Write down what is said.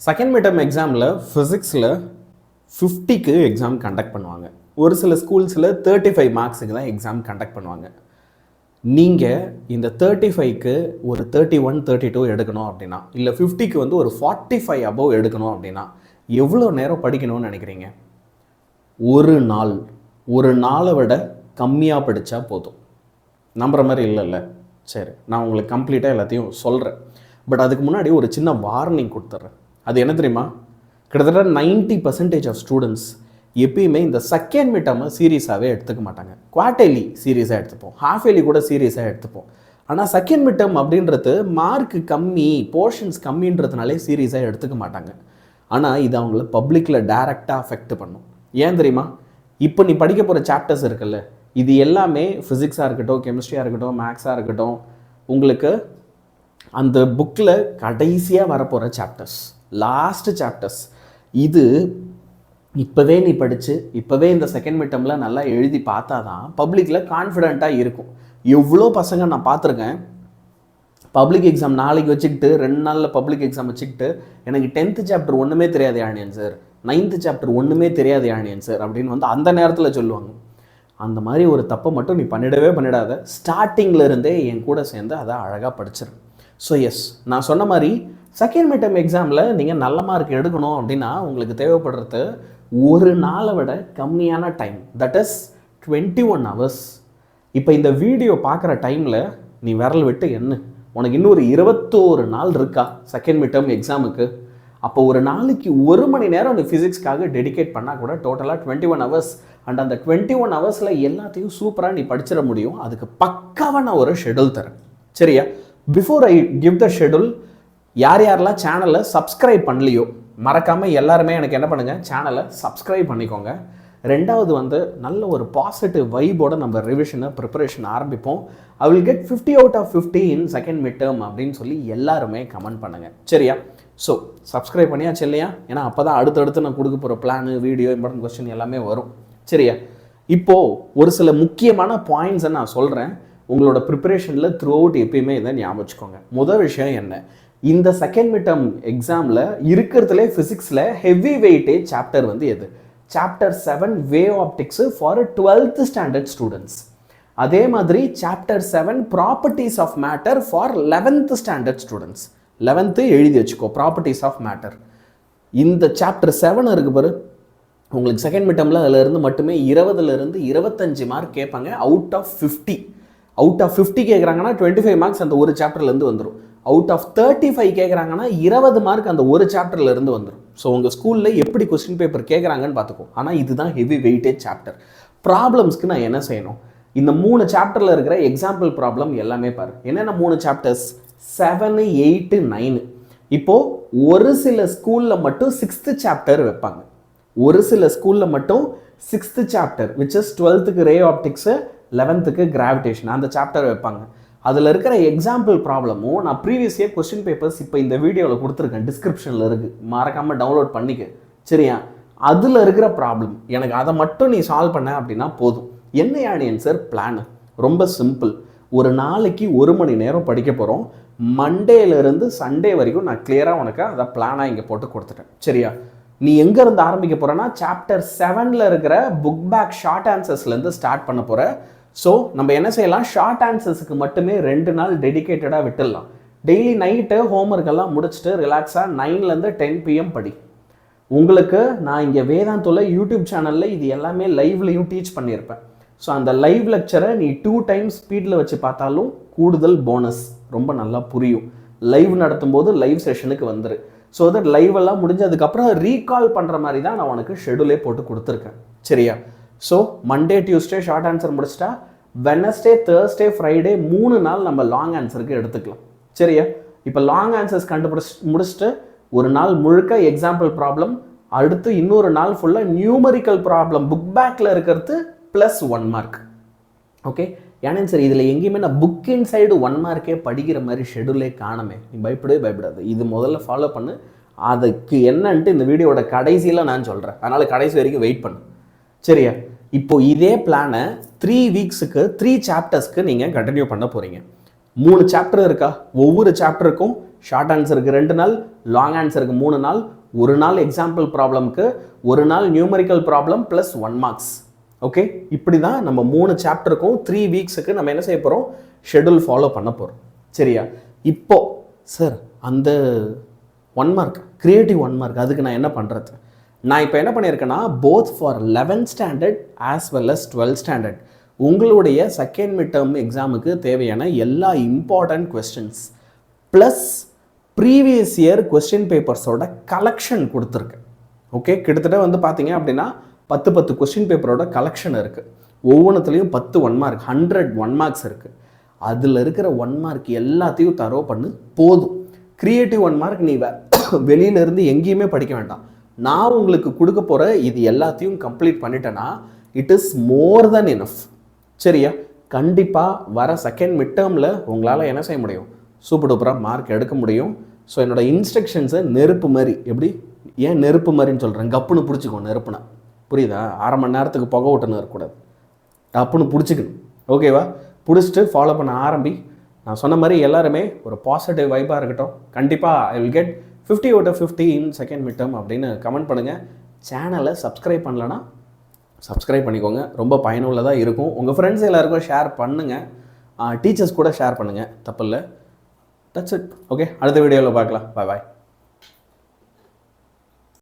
Second midterm எக்ஸாமில் ஃபிசிக்ஸில் 50க்கு exam conduct பண்ணுவாங்க. ஒரு சில ஸ்கூல்ஸில் 35 மார்க்ஸுக்கு தான் எக்ஸாம் கண்டக்ட் பண்ணுவாங்க. நீங்கள் இந்த 35க்கு ஒரு 31, 32 எடுக்கணும் அப்படின்னா, இல்லை 50க்கு வந்து ஒரு 45 அபவ் எடுக்கணும் அப்படின்னா எவ்வளோ நேரம் படிக்கணும்னு நினைக்கிறீங்க? ஒரு நாளை விட கம்மியாக படித்தா போதும். நம்புகிற மாதிரி இல்லைல்ல? சரி, நான் உங்களுக்கு கம்ப்ளீட்டாக எல்லாத்தையும் சொல்கிறேன். பட் அதுக்கு முன்னாடி ஒரு சின்ன வார்னிங் கொடுத்துட்றேன். அது என்ன தெரியுமா? கிட்டத்தட்ட 90% ஆஃப் ஸ்டூடெண்ட்ஸ் எப்பயுமே இந்த செகண்ட் மிட்டமை சீரியஸாகவே எடுத்துக்க மாட்டாங்க. குவார்டர்லி சீரியஸாக எடுத்துப்போம், ஹாஃப் இயர்லி கூட சீரியஸாக எடுத்துப்போம். ஆனால் செகண்ட் மிட்டம் அப்படின்றது மார்க்கு கம்மி, போர்ஷன்ஸ் கம்மின்றதுனாலே சீரியஸாக எடுத்துக்க மாட்டாங்க. ஆனால் இது அவங்கள பப்ளிக்கில் டைரெக்டாக அஃபெக்ட் பண்ணும். ஏன் தெரியுமா? இப்போ நீ படிக்க போகிற சாப்டர்ஸ் இருக்குல்ல, இது எல்லாமே ஃபிசிக்ஸாக இருக்கட்டும், கெமிஸ்ட்ரியாக இருக்கட்டும், மேக்ஸாக இருக்கட்டும், உங்களுக்கு அந்த புக்கில் கடைசியாக வரப்போகிற சாப்டர்ஸ், லாஸ்ட்டு சாப்டர்ஸ். இது இப்போவே நீ படித்து இப்போவே இந்த செகண்ட் மிட்டமில் நல்லா எழுதி பார்த்தா தான் பப்ளிக்கில் கான்ஃபிடெண்ட்டாக இருக்கும். எவ்வளோ பசங்க நான் பார்த்துருக்கேன், பப்ளிக் எக்ஸாம் நாளைக்கு வச்சுக்கிட்டு 2 நாளில் பப்ளிக் எக்ஸாம் வச்சுக்கிட்டு எனக்கு 10th சாப்டர் ஒன்றுமே தெரியாது ஆனியன் சார், 9th சாப்டர் ஒன்றுமே தெரியாது ஆனியன் சார் அப்படின்னு வந்து அந்த நேரத்தில் சொல்லுவாங்க. அந்த மாதிரி ஒரு தப்பை மட்டும் நீ பண்ணிடாத. ஸ்டார்டிங்கில் இருந்தே என் கூட சேர்ந்து அதை அழகாக படிச்சிரு. ஸோ எஸ், நான் சொன்ன மாதிரி செகண்ட் மிட்டம் எக்ஸாமில் நீங்கள் நல்ல மார்க் எடுக்கணும் அப்படின்னா உங்களுக்கு தேவைப்படுறது ஒரு நாளை விட கம்மியான டைம், தட் இஸ் 21 hours. இப்போ இந்த வீடியோ பார்க்குற டைமில் நீ விரல் விட்டு உனக்கு இன்னொரு 21 நாள் இருக்கா செகண்ட் மிட்டம் எக்ஸாமுக்கு. அப்போ ஒரு நாளைக்கு 1 மணி நேரம் நீ ஃபிசிக்ஸ்க்காக டெடிகேட் பண்ணால் கூட டோட்டலாக 21 hours. அண்ட் அந்த 21 ஹவர்ஸில் எல்லாத்தையும் சூப்பராக நீ படிச்சிட முடியும். அதுக்கு பக்காவாக நான் ஒரு ஷெடியூல் தரேன், சரியா? Before I give the schedule, யாரெல்லாம் சேனலை சப்ஸ்கிரைப் பண்ணலையோ மறக்காமல் எல்லாருமே எனக்கு என்ன பண்ணுங்கள், சேனலை சப்ஸ்கிரைப் பண்ணிக்கோங்க. ரெண்டாவது வந்து நல்ல ஒரு பாசிட்டிவ் வைபோட நம்ம ப்ரிப்பரேஷன் ஆரம்பிப்போம். I will get 50 out of 50 in second mid term அப்படின்னு சொல்லி எல்லாருமே கமெண்ட் பண்ணுங்கள், சரியா? ஸோ சப்ஸ்கிரைப் பண்ணியாச்சு இல்லையா? ஏன்னா அப்போ தான் அடுத்தடுத்து நான் கொடுக்க போகிற பிளானு, வீடியோ, இம்பார்ட்டன்ட் கொஸ்டின் எல்லாமே வரும், சரியா? இப்போது ஒரு சில முக்கியமான பாயிண்ட்ஸை நான் சொல்கிறேன். உங்களோட ப்ரிப்பரேஷனில் த்ரூ அவுட் எப்பயுமே இதை ஞாபகம் வச்சுக்கோங்க. முதல் விஷயம் என்ன, இந்த செகண்ட் மிட்டம் எக்ஸாமில் இருக்கிறதுலே ஃபிசிக்ஸில் ஹெவி வெயிட்டேஜ் சாப்டர் வந்து எது? Chapter 7 wave optics for 12th standard students. அதே மாதிரி chapter 7 properties of matter for 11th standard students. 11th எழுதி வச்சுக்கோ, ப்ராப்பர்ட்டிஸ் ஆஃப் மேட்டர். இந்த சாப்டர் 7 இருக்கு பாரு, உங்களுக்கு செகண்ட் மிட்டமில் அதிலிருந்து மட்டுமே 20லேருந்து 25 மார்க் கேட்பாங்க. அவுட் ஆஃப் 50 கேட்குறாங்கன்னா 25 மார்க்ஸ் அந்த ஒரு சாப்டர்லேருந்து வந்துடும். அவுட் ஆஃப் 35 கேட்குறாங்கன்னா 20 மார்க் அந்த ஒரு சாப்டர்லேருந்து வந்துடும். ஸோ உங்கள் ஸ்கூலில் எப்படி கொஸ்டின் பேப்பர் கேட்குறாங்கன்னு பார்த்துக்கோ. ஆனால் இதுதான் ஹெவி வெயிட்டேஜ் சாப்டர். ப்ராப்ளம்ஸ்க்கு நான் என்ன செய்யணும்? இந்த 3 சாப்டரில் இருக்கிற எக்ஸாம்பிள் ப்ராப்ளம் எல்லாமே பாரு. என்னென்ன 3 சாப்டர்ஸ்? 7, 8, 9. இப்போது ஒரு சில ஸ்கூலில் மட்டும் 6th சாப்டர் வைப்பாங்க. ஒரு சில ஸ்கூலில் மட்டும் 6th chapter which is 12th ray optics, 11th gravitation, அந்த சாப்டர் வைப்பாங்க. அதில் இருக்கிற எக்ஸாம்பிள் ப்ராப்ளமும் நான் ப்ரீவியஸ் இயர் கொஸ்டின் பேப்பர்ஸ் இப்போ இந்த வீடியோவில் கொடுத்துருக்கேன், டிஸ்கிரிப்ஷனில் இருக்குது, மறக்காமல் டவுன்லோட் பண்ணிக்க, சரியா? அதில் இருக்கிற ப்ராப்ளம் எனக்கு அதை மட்டும் நீ சால்வ் பண்ண அப்படின்னா போதும். என்ன ஆன்சர் பிளான்? ரொம்ப சிம்பிள். ஒரு நாளைக்கு 1 மணி நேரம் படிக்க போகிறோம். மண்டேலேருந்து சண்டே வரைக்கும் நான் கிளியராக உனக்கு அதை பிளானாக இங்கே போட்டு கொடுத்துட்டேன், சரியா? நீ எங்கேருந்து ஆரம்பிக்க போகிறேன்னா சாப்டர் 7 இருக்கிற புக் பேக் ஷார்ட் ஆன்சர்ஸ்லேருந்து ஸ்டார்ட் பண்ண போகிற. ஸோ நம்ம என்ன செய்யலாம், ஷார்ட் ஆன்சர்ஸுக்கு மட்டுமே 2 நாள் டெடிக்கேட்டடாக விட்டுடலாம். டெய்லி நைட்டு ஹோம்ஒர்க்கெல்லாம் முடிச்சுட்டு ரிலாக்ஸாக 9லேருந்து 10 PM படி. உங்களுக்கு நான் இங்கே வேதாந்தோல யூடியூப் சேனலில் இது எல்லாமே லைவ்லையும் டீச் பண்ணியிருப்பேன். ஸோ அந்த லைவ் லெக்சரை நீ 2 times ஸ்பீடில் வச்சு பார்த்தாலும் கூடுதல் போனஸ், ரொம்ப நல்லா புரியும். லைவ் நடத்தும் போது லைவ் செஷனுக்கு வந்துரு. ஸோ தட் லைவ் எல்லாம் முடிஞ்சதுக்கப்புறம் ரீகால் பண்ணுற மாதிரி தான் நான் உனக்கு ஷெடியூலே போட்டு கொடுத்துருக்கேன், சரியா? So Monday, Tuesday short answer முடிச்சிட்டா, வெனஸ்டே, தேர்ஸ்டே, ஃப்ரைடே 3 நாள் நம்ம லாங் ஆன்சருக்கு எடுத்துக்கலாம், சரியா? இப்போ லாங் ஆன்சர்ஸ் முடிச்சுட்டு ஒரு நாள் முழுக்க எக்ஸாம்பிள் ப்ராப்ளம், அடுத்து இன்னொரு நாள் ஃபுல்லாக நியூமரிக்கல் ப்ராப்ளம் புக் பேக்கில் இருக்கிறது ப்ளஸ் 1 மார்க். ஓகே, ஏன்னா சார் இதில் எங்கேயுமே நான் புக் இன்சைடு 1 மார்க்கே படிக்கிற மாதிரி ஷெடியூலே காணுமே. நீ பயப்படாது. இது முதல்ல ஃபாலோ பண்ணு. அதுக்கு என்னன்ட்டு இந்த வீடியோட கடைசியில் நான் சொல்கிறேன். அதனால் கடைசி வரைக்கும் வெயிட் பண்ணு, சரியா? இப்போ இதே பிளானை 3 வீக்ஸுக்கு 3 சாப்டர்ஸ்க்கு நீங்கள் கண்டினியூ பண்ண போகிறீங்க. 3 சாப்டர் இருக்கா? ஒவ்வொரு சாப்டருக்கும் ஷார்ட் ஆன்சருக்கு 2 நாள், லாங் ஆன்சருக்கு 3 நாள், ஒரு நாள் எக்ஸாம்பிள் ப்ராப்ளம்க்கு, ஒரு நாள் numerical problem plus 1 marks. Okay, இப்படி தான் நம்ம 3 சாப்டருக்கும் 3 வீக்ஸுக்கு நம்ம என்ன செய்ய போகிறோம், ஷெடியூல் ஃபாலோ பண்ண போகிறோம். சரியா? இப்போ சார் அந்த 1 மார்க் கிரியேட்டிவ் 1 மார்க் அதுக்கு நான் என்ன பண்ணுறது? நான் இப்போ என்ன பண்ணியிருக்கேன்னா both for 11th standard as well as 12th standard உங்களுடைய செகண்ட் மிட் டேர்ம் எக்ஸாமுக்கு தேவையான எல்லா important questions plus previous year question பேப்பர்ஸோட கலெக்ஷன் கொடுத்துருக்கேன். ஓகே, கிட்டத்தட்ட வந்து பார்த்தீங்க அப்படின்னா 10 கொஸ்டின் பேப்பரோட கலெக்ஷன் இருக்குது. ஒவ்வொன்றுத்துலேயும் 10 1 மார்க், 100 1 மார்க்ஸ் இருக்குது. அதில் இருக்கிற 1 மார்க் எல்லாத்தையும் தரோ பண்ணு போதும். கிரியேட்டிவ் 1 மார்க் நீ வெளியிலேருந்து எங்கேயுமே படிக்க வேண்டாம். நான் உங்களுக்கு கொடுக்க போகிற இது எல்லாத்தையும் கம்ப்ளீட் பண்ணிட்டேன்னா it is more then enough. சரியா? கண்டிப்பாக வர செகண்ட் மிட் டேர்மில் உங்களால் என்ன செய்ய முடியும், சூப்பர் டூப்பராக மார்க் எடுக்க முடியும். ஸோ என்னோடய இன்ஸ்ட்ரக்ஷன்ஸை நெருப்பு மாதிரி, எப்படி ஏன் நெருப்பு மாதிரின்னு சொல்கிறேன், கப்புன்னு பிடிச்சிக்கோ. நெருப்புனா புரியுதா? 1/2 மணி நேரத்துக்கு புகை ஓட்டுன்னு இருக்கக்கூடாது, டப்புன்னு பிடிச்சிக்கணும். ஓகேவா? பிடிச்சிட்டு ஃபாலோ பண்ண ஆரம்பி. நான் சொன்ன மாதிரி எல்லாருமே ஒரு பாசிட்டிவ் வைப்பாக இருக்கட்டும். கண்டிப்பாக I will get 50 out of 50 in second mid term அப்படின்னு கமெண்ட் பண்ணுங்கள். சேனலை சப்ஸ்கிரைப் பண்ணலன்னா சப்ஸ்கிரைப் பண்ணிக்கோங்க, ரொம்ப பயனுள்ளதாக இருக்கும். உங்கள் ஃப்ரெண்ட்ஸ் எல்லாருக்கும் ஷேர் பண்ணுங்கள், டீச்சர்ஸ் கூட ஷேர் பண்ணுங்கள், தப்பில்லை. That's it. ஓகே, அடுத்த வீடியோவில் பார்க்கலாம். பாய் பாய்.